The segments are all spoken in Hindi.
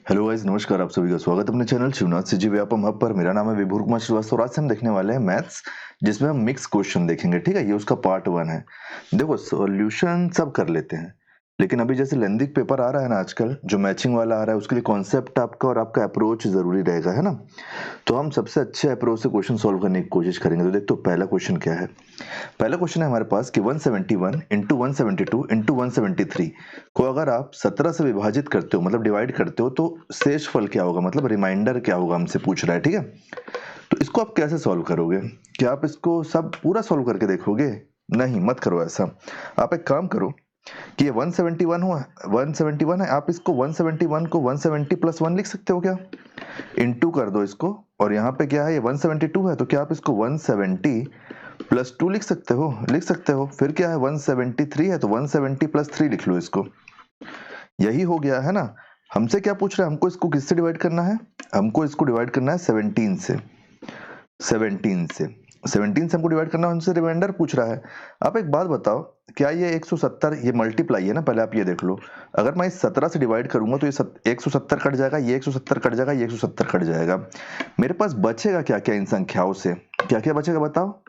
हेलो गाइस, नमस्कार। आप सभी का स्वागत है अपने चैनल शिवनाथ सिजी व्यापम हब पर। मेरा नाम है विभूर कुमार श्रीवास्तव। आज से हम देखने वाले हैं मैथ्स, जिसमें हम मिक्स क्वेश्चन देखेंगे। ठीक है, ये उसका पार्ट 1 है। देखो, सॉल्यूशन सब कर लेते हैं, लेकिन अभी जैसे लेंदी पेपर आ रहा है ना आजकल, जो मैचिंग वाला आ रहा है, उसके लिए कॉन्सेप्ट आपका और आपका अप्रोच जरूरी रहेगा, है ना। तो हम सबसे अच्छे अप्रोच से क्वेश्चन सॉल्व करने की कोशिश करेंगे। तो देखो, पहला क्वेश्चन क्या है। पहला क्वेश्चन है हमारे पास कि 171 इंटू 172 इंटू 173 को अगर आप 17 से विभाजित करते हो, मतलब डिवाइड करते हो, तो शेष फल क्या होगा, मतलब रिमाइंडर क्या होगा, हमसे पूछ रहा है। ठीक है, तो इसको आप कैसे सॉल्व करोगे? क्या आप इसको सब पूरा सॉल्व करके देखोगे? नहीं, मत करो ऐसा। आप एक काम करो कि ये 171 हुआ, 171 है, आप इसको 171 को 170 प्लस 1 लिख सकते हो क्या? इंटू कर दो इसको, और यहाँ पे क्या है, ये 172 है, तो क्या आप इसको 170 प्लस 2 लिख सकते हो? लिख सकते हो। फिर क्या है, 173 है, तो 170 प्लस 3 लिख लो इसको। यही हो गया, है ना। हमसे क्या पूछ रहा है, हमको इसको किससे डिवाइड करना है? हमको इसको डिवाइड करना है 17 से। 17 से हमको डिवाइड करना है, हमसे रिमाइंडर पूछ रहा है। आप एक बात बताओ, क्या ये 170 ये मल्टीप्लाई है ना, पहले आप ये देख लो। अगर मैं इस 17 से डिवाइड करूंगा तो ये 170 कट जाएगा, ये 170 कट जाएगा, ये 170 कट जाएगा। मेरे पास बचेगा क्या क्या इन संख्याओं से? क्या क्या बचेगा बताओ?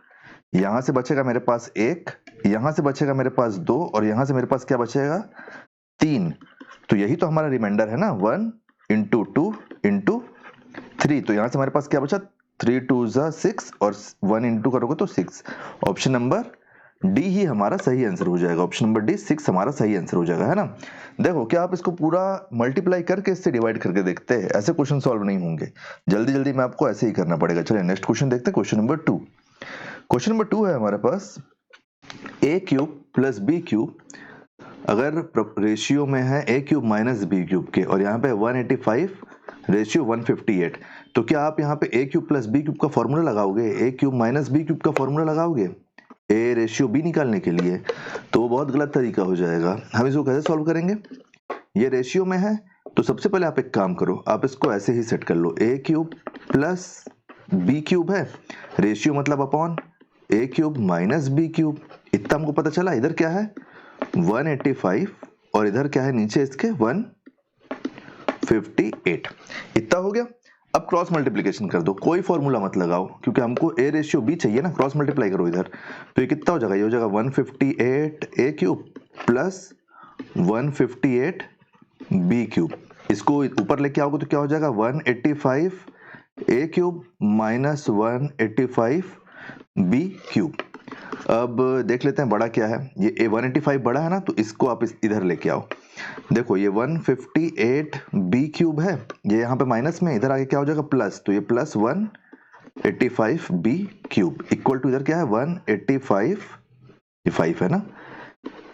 यहां से बचेगा मेरे पास 1, यहां से बचेगा मेरे पास 2, और यहां से मेरे पास क्या बचेगा? 3। तो यही तो हमारा रिमाइंडर है ना, 1 इंटू 2 इंटू 3। तो यहां से हमारे पास क्या बचा? 3 2 जा 6, और 1 इंटू करोगे तो 6। ऑप्शन नंबर डी ही हमारा सही आंसर हो जाएगा। ऑप्शन नंबर डी 6 हमारा सही आंसर हो जाएगा, है ना। देखो, क्या आप इसको पूरा मल्टीप्लाई करके इससे डिवाइड करके देखते हैं? ऐसे क्वेश्चन सॉल्व नहीं होंगे, जल्दी जल्दी में आपको ऐसे ही करना पड़ेगा। चलिए नेक्स्ट क्वेश्चन देखते हैं, क्वेश्चन नंबर 2। क्वेश्चन नंबर 2 है हमारे पास, ए क्यूब प्लस बी क्यूब अगर रेशियो में है ए क्यूब माइनस बी क्यूब के, और यहाँ पे 185 रेशियो 158, तो क्या आप यहाँ पे ए क्यूब प्लस बी क्यूब का फॉर्मूला लगाओगे? ए क्यूब माइनस बी क्यूब का फॉर्मूला लगाओगे ए रेशियो बी निकालने के लिए? तो वो बहुत गलत तरीका हो जाएगा। हम इसको कैसे सॉल्व करेंगे? ये रेशियो में है, तो सबसे पहले आप एक काम करो, आप इसको ऐसे ही सेट कर लो। ए क्यूब प्लस बी क्यूब है, रेशियो मतलब अपॉन ए क्यूब माइनस बी क्यूब। इतना हमको पता चला। इधर क्या है 185, और इधर क्या है नीचे इसके 158। इतना हो गया। अब क्रॉस मल्टीप्लिकेशन कर दो, कोई फॉर्मूला मत लगाओ, क्योंकि हमको ए रेशियो बी चाहिए ना। क्रॉस मल्टीप्लाई करो इधर, तो ये कितना हो जाएगा? ये हो जाएगा 158 ए क्यूब प्लस 158 बी क्यूब। इसको ऊपर लेके आओगे तो क्या हो जाएगा? 185 ए क्यूब माइनस 185 बी क्यूब। अब देख लेते हैं बड़ा क्या है। ये ए 185 बड़ा है ना, तो इसको आप इधर लेके आओ। देखो, ये 158 बी क्यूब है, ये यहाँ पे माइनस में, इधर आगे क्या हो जाएगा? प्लस। तो ये plus 185 B cube equal to इधर क्या है 185, ये 5 है ना,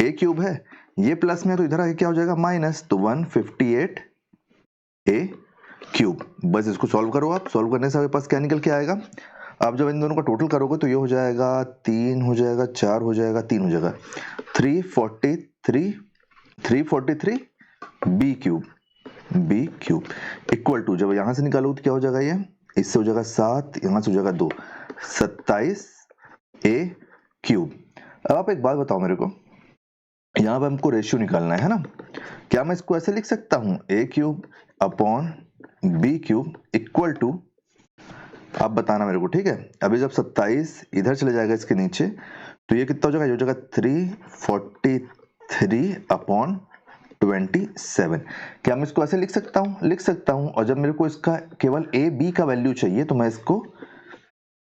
ए क्यूब है, ये प्लस में है, तो इधर आगे क्या हो जाएगा? माइनस। तो 158 ए क्यूब। बस इसको सॉल्व करो। आप सॉल्व करने से आपके पास क्या निकल के आएगा? आप जब इन दोनों का टोटल करोगे तो ये हो जाएगा 3 हो जाएगा, 4 हो जाएगा, 3 हो जाएगा, 343 बी क्यूब इक्वल टू, जब यहां से निकालो तो क्या हो जाएगा? ये इससे हो जाएगा 7, यहां से हो जाएगा 2, 27 ए क्यूब। अब आप एक बात बताओ मेरे को, यहाँ पे हमको रेशियो निकालना है ना। क्या मैं इसको ऐसे लिख सकता हूं? A cube upon B cube equal to, आप बताना मेरे को, ठीक है। अभी जब 27 इधर चले जाएगा इसके नीचे, तो ये कितना हो जाएगा? ये हो जाएगा 343 अपॉन 27। क्या मैं इसको ऐसे लिख सकता हूँ? लिख सकता हूँ। और जब मेरे को इसका केवल ए बी का वैल्यू चाहिए, तो मैं इसको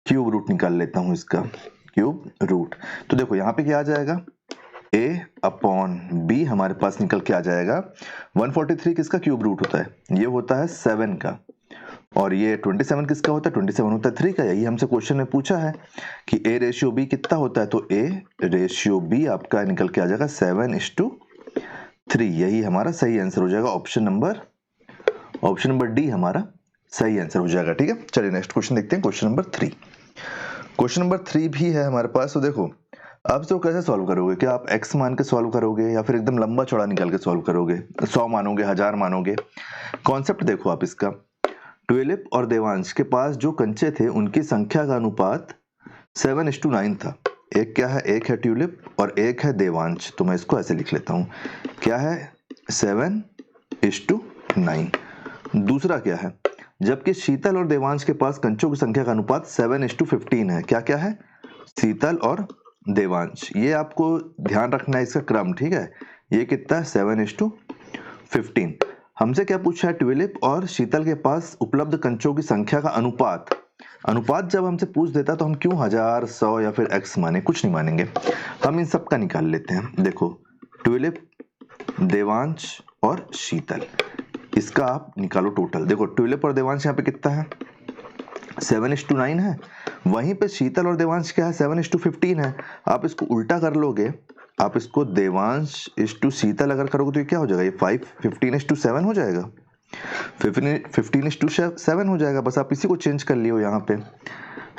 क्यूब रूट निकाल लेता हूँ, इसका क्यूब रूट। तो देखो यहाँ पे क्या आ जाएगा? a अपॉन बी हमारे पास निकल के आ जाएगा 143 किसका क्यूब रूट होता है? ये होता है 7 का। और ये 27 किसका होता है? 27 होता है 3 का। यही हमसे क्वेश्चन में पूछा है कि a रेशियो b कितना होता है, तो a रेशियो b आपका निकल के आ जाएगा 7:3। यही हमारा सही आंसर हो जाएगा। ऑप्शन नंबर डी हमारा सही आंसर हो जाएगा। ठीक है, चलिए नेक्स्ट क्वेश्चन देखते हैं, क्वेश्चन नंबर 3। क्वेश्चन नंबर 3 भी है हमारे पास। तो देखो, आप इसको कैसे सॉल्व करोगे? क्या आप x मान के सॉल्व करोगे, या फिर एकदम लंबा चौड़ा निकाल के सॉल्व करोगे? 100 मानोगे, 1000 मानोगे? कॉन्सेप्ट देखो आप इसका। ट्यूलिप और देवांश के पास जो कंचे थे, उनकी संख्या का अनुपात 7:9 था। एक क्या है? एक है ट्यूलिप और एक है देवांश। तो मैं इसको ऐसे लिख लेता हूं, क्या है? 7:9। दूसरा क्या है, जबकि शीतल और देवांश के पास कंचों की संख्या का अनुपात 7:15 है। क्या क्या है, शीतल और देवांश, ये आपको ध्यान रखना है इसका क्रम, ठीक है। ये कितना है, 7:15। हमसे क्या पूछा है, ट्यूलिप और शीतल के पास उपलब्ध कंचों की संख्या का अनुपात। अनुपात जब हमसे पूछ देता तो हम क्यों 1000, 100 या फिर x माने, कुछ नहीं मानेंगे, हम इन सब का निकाल लेते हैं। देखो ट्यूलिप, देवांश और शीतल, इसका आप निकालो टोटल। देखो ट्यूलिप और देवांश यहाँ पे कितना है, 7:9 है। वहीं पे शीतल और देवांश क्या है, 7:15 है। आप इसको उल्टा कर लोगे, आप इसको देवांश इस टू शीतल अगर करोगे तो ये क्या हो जाएगा, ये 15:7 हो जाएगा, 15:7 हो जाएगा। बस आप इसी को चेंज कर लियो यहाँ पे।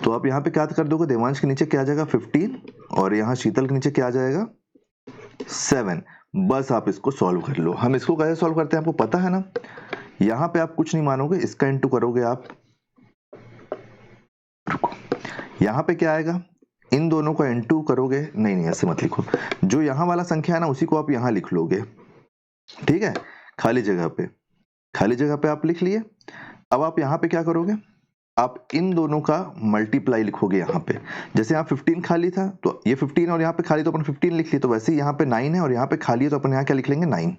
तो आप यहाँ पे क्या कर दोगे, देवांश के नीचे क्या आ जाएगा 15 और यहाँ शीतल के नीचे क्या आ जाएगा 7। बस आप इसको सॉल्व कर लो। हम इसको कैसे सॉल्व करते हैं आपको पता है ना। यहाँ पे आप कुछ नहीं मानोगे, इसका इंटू करोगे आप, यहाँ पे क्या आएगा, इन दोनों का इंटू करोगे, नहीं ऐसे मत लिखो, जो यहाँ वाला संख्या है ना उसी को आप यहाँ लिख लोगे, ठीक है। खाली जगह पे आप लिख लिए। अब आप यहाँ पे क्या करोगे, आप इन दोनों का मल्टीप्लाई लिखोगे यहाँ पे। जैसे यहाँ 15 खाली था तो ये 15 और यहाँ पे खाली तो अपन 15 लिख लिए, तो वैसे ही यहाँ पे 9 है और यहाँ पे खाली है तो अपन यहाँ क्या लिख लेंगे 9।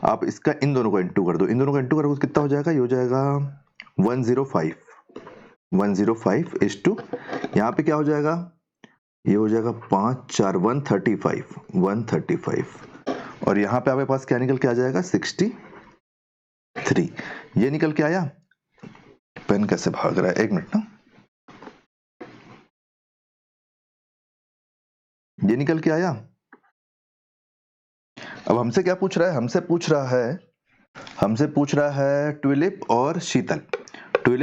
आप इसका इन दोनों को इंटू कर दो, इन दोनों को इंटू करोगे तो कितना हो जाएगा, ये हो जाएगा 105 इस टू, यहाँ पे क्या हो जाएगा, ये हो जाएगा 5 4 135 और यहाँ पे आपके पास क्या निकल के आ जाएगा 63। ये निकल के आया। पेन कैसे भाग रहा है, एक मिनट ना, ये निकल के आया। अब हमसे क्या पूछ रहा है, हमसे पूछ रहा है ट्यूलिप और शीतल। तो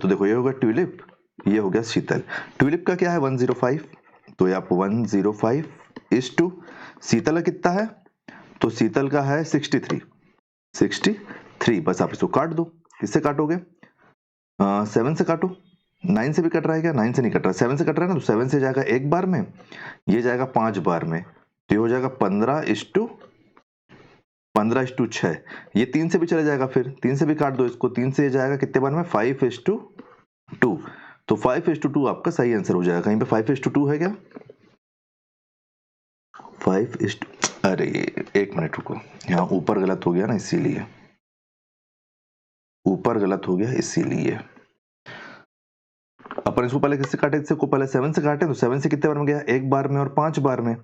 देखो ये हो गया ट्यूलिप, ये हो गया शीतल। ट्यूलिप का क्या है 105, तो ये आप 105 इस टू, शीतल का कितना है, तो शीतल का है 63। बस आप इसको काट दो, किससे काटोगे, 7 से काटो। 9 से भी कट रहा है क्या, 9 से नहीं कट रहा, 7 से कट रहा है ना, तो 7 से जाएगा एक बार में, ये जाएगा 5 बार में, तो ये हो जाएगा 15:6। ये 3 से भी चले जाएगा, फिर 3 से भी काट दो इसको, 3 से जाएगा कितने बार में 5:2, तो 5:2 आपका सही आंसर हो जाएगा। कहीं पे 5:2 है क्या, 5, अरे एक मिनट रुको, यहाँ ऊपर गलत हो गया ना, इसीलिए ऊपर गलत हो गया, इसीलिए अपन इसको पहले किससे काटे, इसको पहले 7 से काटे, तो 7 से कितने बार में गया, एक बार में और 5 बार में।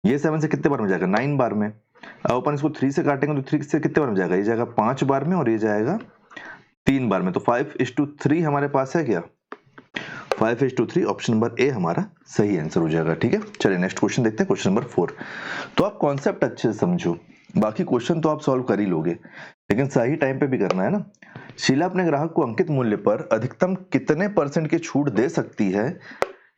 ये 7 से कितने बार में जाएगा, 9 बार में। अब अपन इसको 3 से काटेंगे तो 3 से कितने बार में जाएगा, ये जाएगा 5 बार में और ये जाएगा 3 बार में। तो 5:3 हमारे पास है क्या, 5:3, ऑप्शन नंबर ए हमारा सही आंसर हो जाएगा। ठीक है, चलिए नेक्स्ट क्वेश्चन देखते हैं, क्वेश्चन नंबर 4। तो आप कॉन्सेप्ट अच्छे से समझो, बाकी क्वेश्चन तो आप सॉल्व कर ही लोगे, लेकिन सही टाइम पे भी करना है ना। शीला अपने ग्राहक को अंकित मूल्य पर अधिकतम कितने % की छूट दे सकती है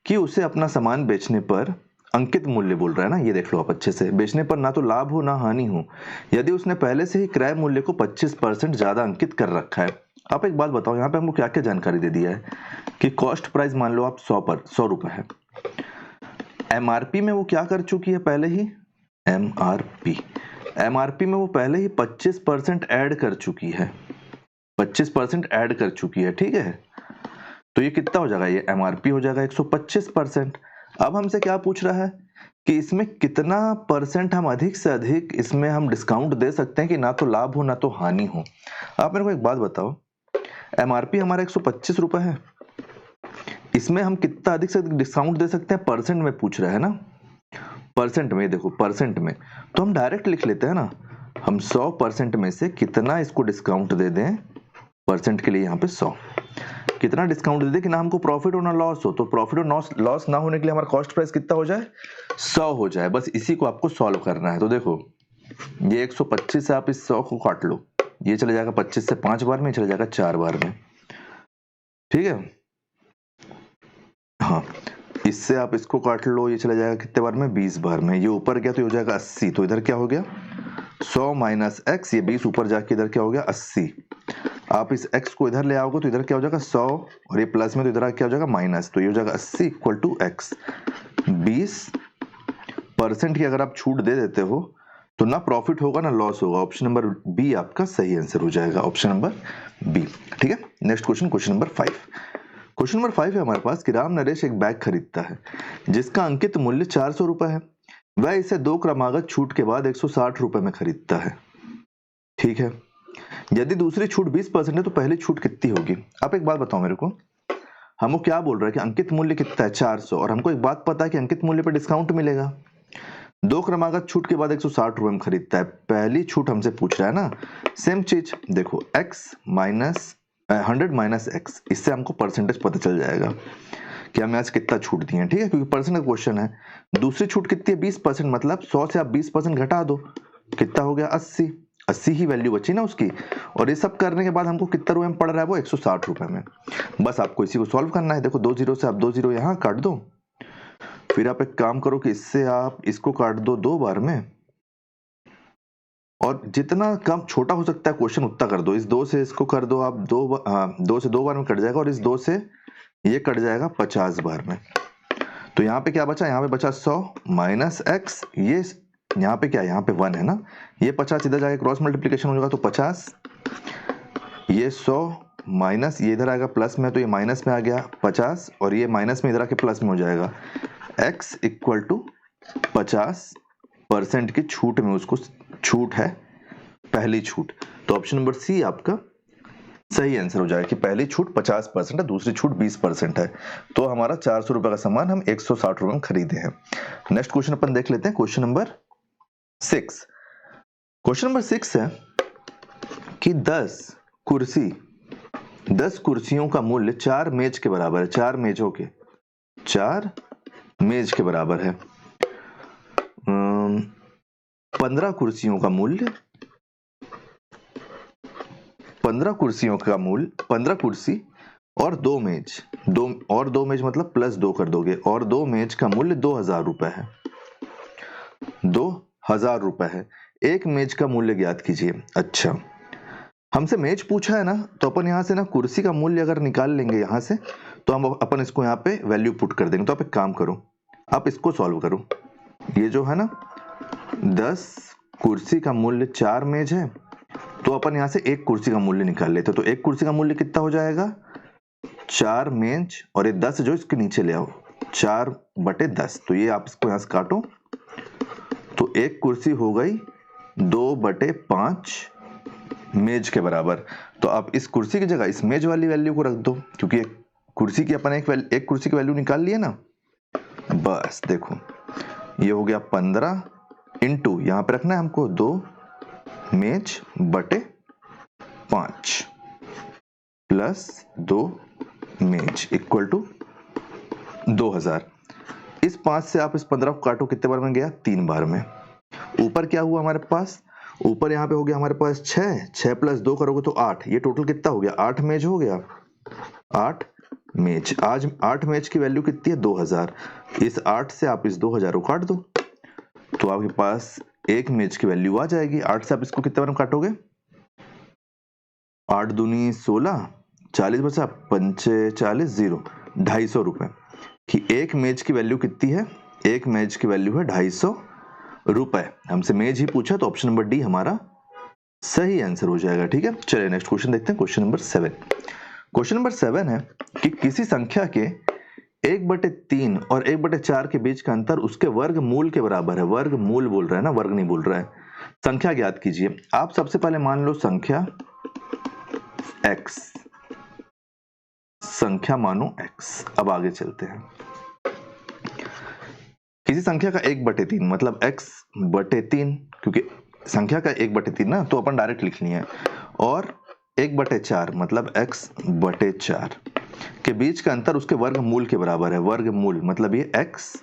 कि उसे अपना सामान बेचने पर, अंकित मूल्य बोल रहा है ना, ये देख लो आप अच्छे से, बेचने पर ना तो लाभ हो ना हानि हो, यदि उसने पहले से ही क्रय मूल्य को 25% ज्यादा अंकित कर रखा है। आप एक बात बताओ, यहाँ पे हमको क्या क्या जानकारी दे दिया है कि कॉस्ट प्राइस मान लो आप 100 रुपए है, एमआरपी में वो क्या कर चुकी है पहले ही, एमआरपी में वो पहले ही 25% ऐड कर चुकी है, 25% ऐड कर चुकी है, ठीक है। तो ये कितना हो जाएगा, ये एमआरपी हो जाएगा 125%। अब हमसे क्या पूछ रहा है कि इसमें कितना % हम अधिक से अधिक इसमें हम डिस्काउंट दे सकते हैं कि ना तो लाभ हो ना तो हानि हो। आप मेरे को एक बात बताओ, एमआरपी हमारा 125 रुपए है, इसमें हम कितना अधिक से अधिक डिस्काउंट दे सकते हैं, परसेंट में पूछ रहा है ना, परसेंट में, देखो परसेंट में, तो हम डायरेक्ट लिख लेते हैं ना, हम 100% में से कितना इसको डिस्काउंट दे दें, परसेंट के लिए यहाँ पे 100, कितना डिस्काउंट दे दे कि ना हमको प्रॉफिट हो ना लॉस हो। तो प्रॉफिट और लॉस ना होने के लिए हमारा कॉस्ट प्राइस कितना हो जाए, 100 हो जाए। बस इसी को आपको सॉल्व करना है। तो देखो ये 125 से आप इस 100 को काट लो, ये चले जाएगा 25 से 5 बार में, चले जाएगा 4 बार में, ठीक है। हाँ, इससे आप इसको काट लो, ये चला जाएगा कितने बार में, 20 बार में। ये ऊपर गया तो ये हो जाएगा 80, तो इधर क्या हो गया 100 माइनस x, ये 20 ऊपर जाके इधर क्या हो गया 80। आप इस x को इधर ले आओगे तो इधर क्या हो जाएगा 100 और ये प्लस में तो इधर क्या हो जाएगा माइनस, तो ये हो जाएगा 80 इक्वल टू x। 20% की अगर आप छूट दे देते हो तो ना प्रॉफिट होगा ना लॉस होगा। ऑप्शन नंबर बी आपका सही आंसर हो जाएगा, ऑप्शन नंबर बी। ठीक है, next question, question number 5। Question number 5 है हमारे पास कि राम नरेश एक बैग खरीदता है जिसका अंकित मूल्य 400 रुपए है। वह इसे 2 क्रमागत छूट के बाद 160 रुपए में खरीदता है। ठीक है, यदि दूसरी छूट 20% है तो पहली छूट कितनी होगी? आप एक बात बताओ मेरे को, हमको क्या बोल रहा है कि अंकित मूल्य कितना है 400, और हमको एक बात पता है कि अंकित मूल्य पर डिस्काउंट मिलेगा। 2 क्रमागत छूट के बाद 160 रुपए में खरीदता है। पहली छूट हमसे पूछ रहा है ना, सेम चीज देखो, x माइनस 100 माइनस एक्स, इससे हमको परसेंटेज पता चल जाएगा कि हमें आज कितना छूट दिए हैं। ठीक है, क्योंकि परसेंट का क्वेश्चन है। दूसरी छूट कितनी है? 20%, मतलब 100 से आप 20% घटा दो, कितना हो गया? 80। 80 ही वैल्यू बची ना उसकी। और ये सब करने के बाद हमको कितना रुपए में पड़ रहा है? वो 160 रुपए में। बस आपको इसी को सॉल्व करना है। देखो 2 जीरो से आप 2 जीरो यहाँ काट दो, फिर आप एक काम करो कि इससे आप इसको काट दो 2 बार में, और जितना कम छोटा हो सकता है क्वेश्चन उतना कर दो। इस 2 से इसको कर दो आप 2 से 2 बार में कट जाएगा, और इस 2 से ये कट जाएगा 50 बार में। तो यहाँ पे क्या बचा? यहाँ पे बचा 100 माइनस एक्स, ये यहाँ पे क्या है? यहाँ पे 1 है ना, ये 50 इधर जाएगा, क्रॉस मल्टीप्लिकेशन हो जाएगा तो 50, ये 100 माइनस ये इधर आएगा प्लस में, तो ये माइनस में आ गया 50, और ये माइनस में इधर आके प्लस में हो जाएगा। x इक्वल टू 50% की छूट में उसको छूट है, पहली छूट। तो ऑप्शन नंबर सी आपका सही आंसर हो जाएगा कि पहली छूट 50% है, दूसरी छूट 20% है। तो हमारा 400 रुपए का सामान हम 160 रुपए में खरीदे हैं। नेक्स्ट क्वेश्चन अपन देख लेते हैं, क्वेश्चन नंबर 6। क्वेश्चन नंबर 6 है कि 10 कुर्सियों का मूल्य 4 मेज के बराबर है। 4 मेजों के 4 मेज के बराबर है। 15 कुर्सियों का मूल्य 15 कुर्सी और 2 मेज, 2 मेज मतलब प्लस 2 कर दोगे, और 2 मेज का मूल्य 2000 रुपए है। 2000 रुपए है। एक मेज का मूल्य ज्ञात कीजिए। अच्छा, हमसे मेज पूछा है ना, तो अपन यहाँ से ना कुर्सी का मूल्य अगर निकाल लेंगे यहाँ से, तो हम अपन इसको यहाँ पे वैल्यू पुट कर देंगे। तो आप एक काम करो, आप इसको सॉल्व करो। ये जो है ना 10 कुर्सी का मूल्य 4 मेज है, तो अपन यहाँ से एक कुर्सी का मूल्य निकाल लेते। तो एक कुर्सी का मूल्य कितना हो जाएगा? 4 मेज, और ये 10 जो इसके नीचे ले आओ, 4/10। तो ये आप इसको यहाँ से काटो, तो एक कुर्सी हो गई 2/5 मेज के बराबर। तो आप इस कुर्सी की जगह इस मेज वाली वैल्यू को रख दो, क्योंकि एक कुर्सी की अपन एक कुर्सी की वैल्यू निकाल लिए ना। बस देखो, ये हो गया 15 इंटू, यहाँ पे रखना है हमको 2 मेज बटे 5 प्लस 2 मेज इक्वल टू 2000। इस 5 से आप इस 15 को काटो, कितने बार में गया? 3 बार में। ऊपर क्या हुआ हमारे पास? ऊपर यहाँ पे हो गया हमारे पास 6 प्लस 2 करोगे तो 8। ये टोटल कितना हो गया? 8 मेज हो गया। 8 मेज, आज 8 मेज की वैल्यू कितनी है? 2000। इस 8 से आप इस 2000 को काट दो, तो आपके पास एक मेज की वैल्यू आ जाएगी। 8 से आप इसको कितने बार में काटोगे? 8 दूनी 16, 40 बचा 45, 0, 250 रुपए कि एक मेज की वैल्यू कितनी है? एक मेज की वैल्यू है 250 रुपए। हमसे मेज ही पूछा, तो ऑप्शन नंबर डी हमारा सही आंसर हो जाएगा। ठीक है, चलिए नेक्स्ट क्वेश्चन देखते हैं, क्वेश्चन नंबर 7। क्वेश्चन नंबर 7 है कि किसी संख्या के 1/3 और 1/4 के बीच का अंतर उसके वर्गमूल के बराबर है। वर्गमूल बोल रहा है ना, वर्ग नहीं बोल रहा है। संख्या ज्ञात कीजिए। आप सबसे पहले मान लो संख्या x, संख्या मानो x। अब आगे चलते हैं। किसी संख्या का 1/3 मतलब x/3, क्योंकि संख्या का 1/3 ना, तो अपन डायरेक्ट लिखनी है, और 1/4 मतलब x/4 के बीच का अंतर उसके वर्गमूल के बराबर है। वर्गमूल मतलब ये x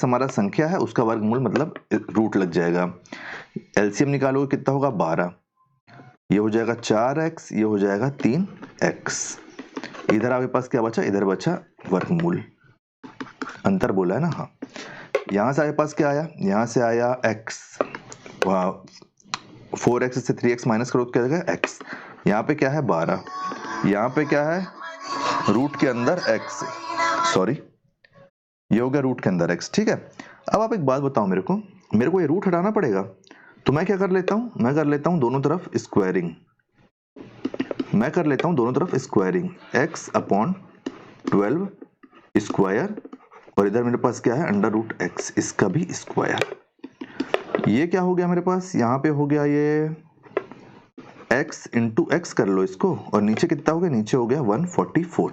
हमारा संख्या है, उसका वर्गमूल मतलब रूट लग जाएगा। एलसीएम निकालोगे कितना होगा? 12। ये हो जाएगा 4x, ये हो जाएगा 3x। इधर आपके पास क्या बचा? इधर बचा वर्गमूल। अंतर बोला है ना, हाँ। यहां से आपके पास क्या आया? यहां से आया x, 4x से 3x माइनस करो तो क्या आएगा? x। यहाँ पे क्या है? 12। यहाँ पे क्या है? रूट के अंदर x, सॉरी, ये हो गया रूट के अंदर x। ठीक है, अब आप एक बात बताओ मेरे को ये रूट हटाना पड़ेगा। तो मैं क्या कर लेता हूं, मैं कर लेता हूं दोनों तरफ स्क्वायरिंग, मैं कर लेता हूं दोनों तरफ स्क्वायरिंग, x अपॉन 12 स्क्वायर, और इधर मेरे पास क्या है अंडर रूट x, इसका भी स्क्वायर। ये क्या हो गया मेरे पास, यहाँ पे हो गया ये x इंटू एक्स कर लो इसको, और नीचे कितना हो गया, नीचे हो गया 144,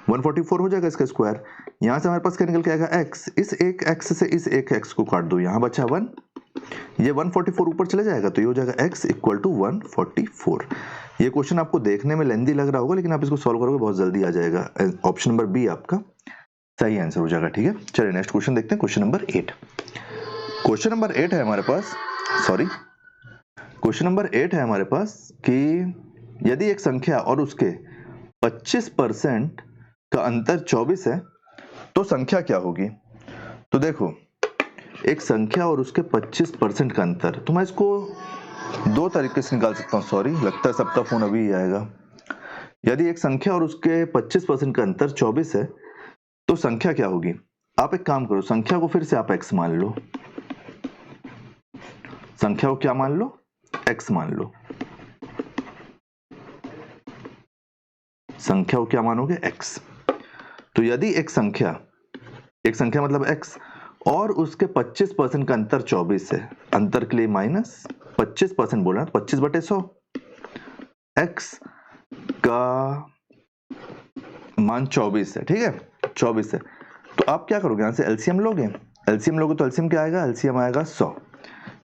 144 हो जाएगा इसका स्क्वायर। यहाँ से हमारे पास क्या निकल के आएगा x, इस एक x से इस एक x को काट दो, यहाँ बचा 1, ये 144 ऊपर चले जाएगा तो ये हो जाएगा x इक्वल टू 144। ये क्वेश्चन आपको देखने में लेंदी लग रहा होगा, लेकिन आप इसको सॉल्व करोगे बहुत जल्दी आ जाएगा। ऑप्शन नंबर बी आपका सही आंसर हो जाएगा, ठीक है। चलिए नेक्स्ट क्वेश्चन देखते हैं, क्वेश्चन नंबर 8। क्वेश्चन नंबर 8 है हमारे पास, सॉरी क्वेश्चन नंबर 8 है हमारे पास कि यदि एक संख्या और उसके 25% का अंतर 24 है तो संख्या क्या होगी। तो देखो एक संख्या और उसके 25% का अंतर, तो मैं इसको दो तरीके से निकाल सकता हूँ, सॉरी लगता है सबका फोन अभी ही आएगा। यदि एक संख्या और उसके 25% का अंतर 24 है तो संख्या क्या होगी। आप एक काम करो, संख्या को फिर से आप x मान लो, संख्या को क्या मान लो, x मान लो, संख्या को क्या मानोगे x। तो यदि एक संख्या मतलब x और उसके 25% का अंतर 24 है, अंतर के लिए माइनस 25% बोला, 25/100, x का मान 24 है, ठीक है 24 है। तो आप क्या करोगे, यहां से एलसीएम लोगे, एलसीएम लोगे तो एलसीएम क्या आएगा, एलसीएम आएगा 100,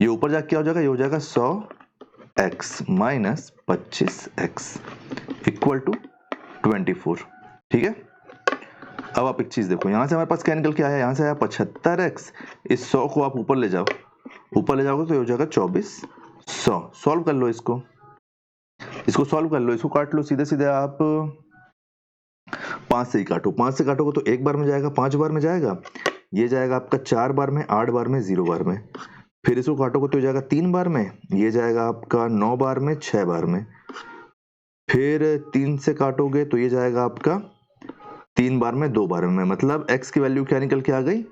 ये ऊपर जाके क्या हो जाएगा, ये हो जाएगा 100x minus 25x equal to 24, ठीक है। अब आप एक चीज देखो, यहां से हमारे पास क्या निकल के आया, यहां से आया 75x, इस 100 को आप ऊपर ले जाओ, ऊपर ले जाओगे तो ये हो जाएगा 2400। सॉल्व कर लो इसको, इसको सॉल्व कर लो, इसको काट लो, सीधे सीधे आप 5 से ही काटो, 5 से काटोगे तो एक बार में जाएगा, 5 बार में जाएगा, ये जाएगा आपका 4 बार में, 8 बार में, 0 बार में, फिर इसको काटोगे तो जाएगा 3 बार में, ये जाएगा आपका 9 बार में, 6 बार में, फिर 3 से काटोगे तो ये जाएगा आपका 3 बार में, 2 बार में, मतलब x की वैल्यू क्या निकल के आ गई,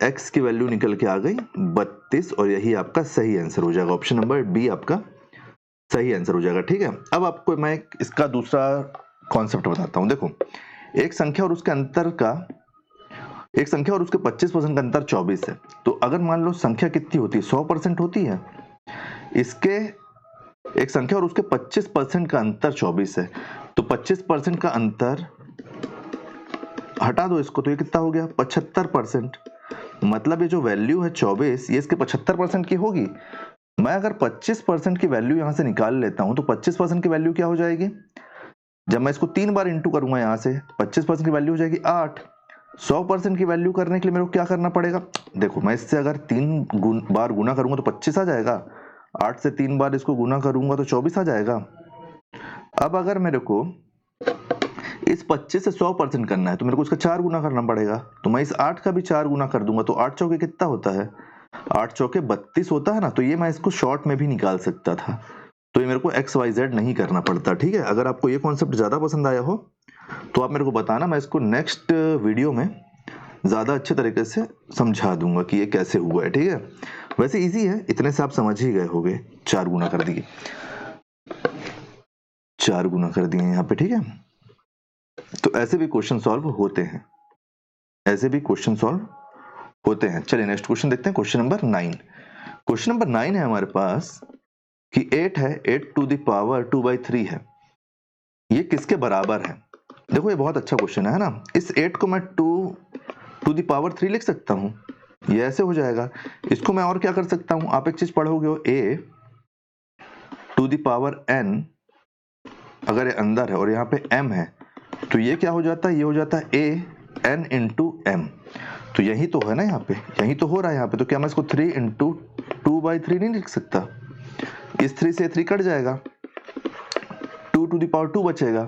x की वैल्यू निकल के आ गई 32, और यही आपका सही आंसर हो जाएगा, ऑप्शन नंबर बी आपका सही आंसर हो जाएगा, ठीक है। अब आपको मैं इसका दूसरा कॉन्सेप्ट बताता हूं। देखो एक संख्या और उसके अंतर का, एक संख्या और उसके 25% का अंतर 24 है, तो अगर मान लो संख्या कितनी होती है, 100% होती है, इसके एक संख्या और उसके 25% का अंतर 24 है, तो 25% का अंतर हटा दो इसको, तो ये कितना हो गया 75%, मतलब ये जो वैल्यू है 24 ये इसके 75% की होगी। मैं अगर 25% की वैल्यू यहां से निकाल लेता हूं तो 25% की वैल्यू क्या हो जाएगी, जब मैं इसको 3 बार इंटू करूंगा यहां से, 25% की वैल्यू हो जाएगी 8। 100% की वैल्यू करने के लिए मेरे को क्या करना पड़ेगा, देखो मैं इससे अगर 3 बार गुना करूंगा तो 25 आ जाएगा, 8 से 3 बार इसको गुना करूंगा तो 24 आ जाएगा। अब अगर मेरे को इस 25 से 100% करना है तो मेरे को इसका 4 गुना करना पड़ेगा, तो मैं इस 8 का भी 4 गुना कर दूंगा, तो 8 चौके कितना होता है, 8 चौके 32 होता है ना, तो ये मैं इसको शॉर्ट में भी निकाल सकता था, तो ये मेरे को XYZ नहीं करना पड़ता, ठीक है। अगर आपको ये कॉन्सेप्ट ज्यादा पसंद आया हो तो आप मेरे को बताना, मैं इसको नेक्स्ट वीडियो में ज्यादा अच्छे तरीके से समझा दूंगा कि ये कैसे हुआ है, ठीक है। वैसे इजी है, इतने से आप समझ ही गए होगे, 4 गुना कर दिए, 4 गुना कर दिए यहाँ पे, ठीक है। तो ऐसे भी क्वेश्चन सॉल्व होते हैं, ऐसे भी क्वेश्चन सॉल्व होते हैं। चलिए नेक्स्ट क्वेश्चन देखते हैं, क्वेश्चन नंबर 9। क्वेश्चन नंबर 9 है हमारे पास कि 8 है, 8 टू द पावर 2/3 है, ये किसके बराबर है। देखो ये बहुत अच्छा क्वेश्चन है ना, इस 8 को मैं 2 टू द पावर 3 लिख सकता हूं, ये ऐसे हो जाएगा। इसको मैं और क्या कर सकता हूं, आप एक चीज पढ़ोगे हो, a to the power n, अगर ये अंदर है और यहाँ पे m है तो ये क्या हो जाता है, ये हो जाता है a n इंटू m, तो यही तो है ना, यहाँ पे यही तो हो रहा है यहाँ पे, तो क्या मैं इसको 3 इंटू 2/3 नहीं लिख सकता, इस 3 से 3 कट जाएगा, 2 टू द पावर 2 बचेगा,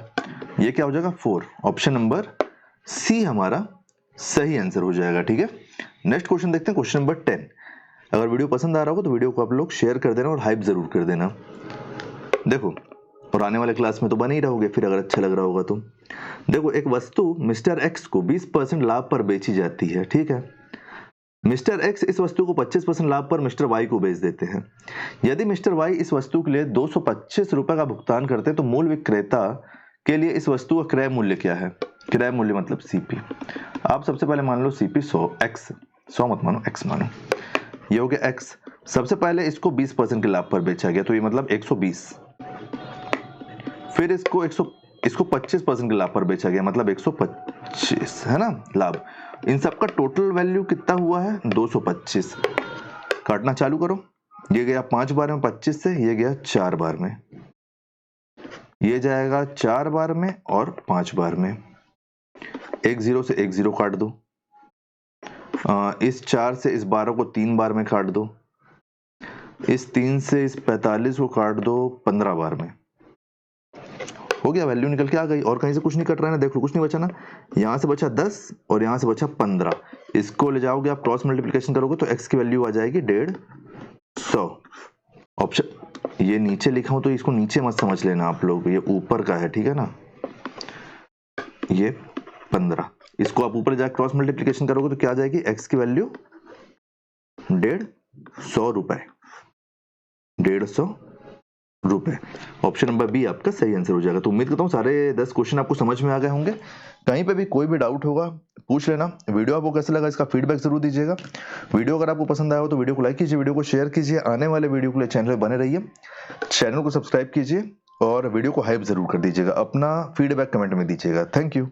ये क्या हो जाएगा 4, ऑप्शन नंबर सी हमारा सही आंसर हो जाएगा, ठीक है। नेक्स्ट क्वेश्चन देखते हैं, क्वेश्चन नंबर 10। अगर वीडियो पसंद आ रहा होगा तो वीडियो को आप लोग शेयर कर देना और हाइप जरूर कर देना। देखो और आने वाले क्लास में तो बने ही रहोगे फिर अगर अच्छा लग रहा होगा तो। देखो एक वस्तु मिस्टर एक्स को 20% लाभ पर बेची जाती है, ठीक है, मिस्टर एक्स इस वस्तु को 25% लाभ पर मिस्टर वाई को बेच देते हैं। यदि मिस्टर वाई इस वस्तु के लिए 225 रुपए का भुगतान करते हैं तो मूल विक्रेता के लिए इस वस्तु का क्रय मूल्य क्या है? क्रय मूल्य मतलब सीपी। आप सबसे पहले मान लो सीपी 100, एक्स 100 मत मानो, एक्स मानो। ये हो गया एक्स। सबसे पहले इसको 20% के लाभ पर बेचा गया तो ये मतलब 120। फिर इसको 25% के लाभ पर बेचा गया मतलब 125, है ना लाभ। इन सबका टोटल वैल्यू कितना हुआ है? 225। काटना चालू करो। ये गया 5 बार में 25 से, ये गया 4 बार में, ये जाएगा 4 बार में और 5 बार में। एक 0 से एक 0 काट दो। इस 4 से इस 12 को 3 बार में काट दो। इस 3 से इस 45 को काट दो 15 बार में। हो गया, वैल्यू निकल के आ गई। और कहीं से कुछ नहीं कट रहा है ना, देख लो कुछ नहीं बचा ना। यहाँ से बचा 10 और यहाँ से बचा 15। इसको ले जाओगे आप क्रॉस मल्टीप्लिकेशन करोगे तो x की वैल्यू आ जाएगी 150। ऑप्शन ये नीचे लिखा हूं तो इसको नीचे मत समझ लेना आप लोग, ये ऊपर का है, ठीक है ना। ये 15, इसको आप ऊपर जाकर क्रॉस मल्टीप्लिकेशन करोगे तो क्या आ जाएगी? x की वैल्यू 150 रुपए, 150 रुपए। ऑप्शन नंबर बी आपका सही आंसर हो जाएगा। तो उम्मीद करता हूँ सारे 10 क्वेश्चन आपको समझ में आ गए होंगे। कहीं पे भी कोई भी डाउट होगा पूछ लेना। वीडियो आपको कैसा लगा इसका फीडबैक जरूर दीजिएगा। वीडियो अगर आपको पसंद आया हो तो वीडियो को लाइक कीजिए, वीडियो को शेयर कीजिए। आने वाले वीडियो के लिए चैनल पे बने रहिए, चैनल को सब्सक्राइब कीजिए और वीडियो को हाइप जरूर कर दीजिएगा। अपना फीडबैक कमेंट में दीजिएगा। Thank you.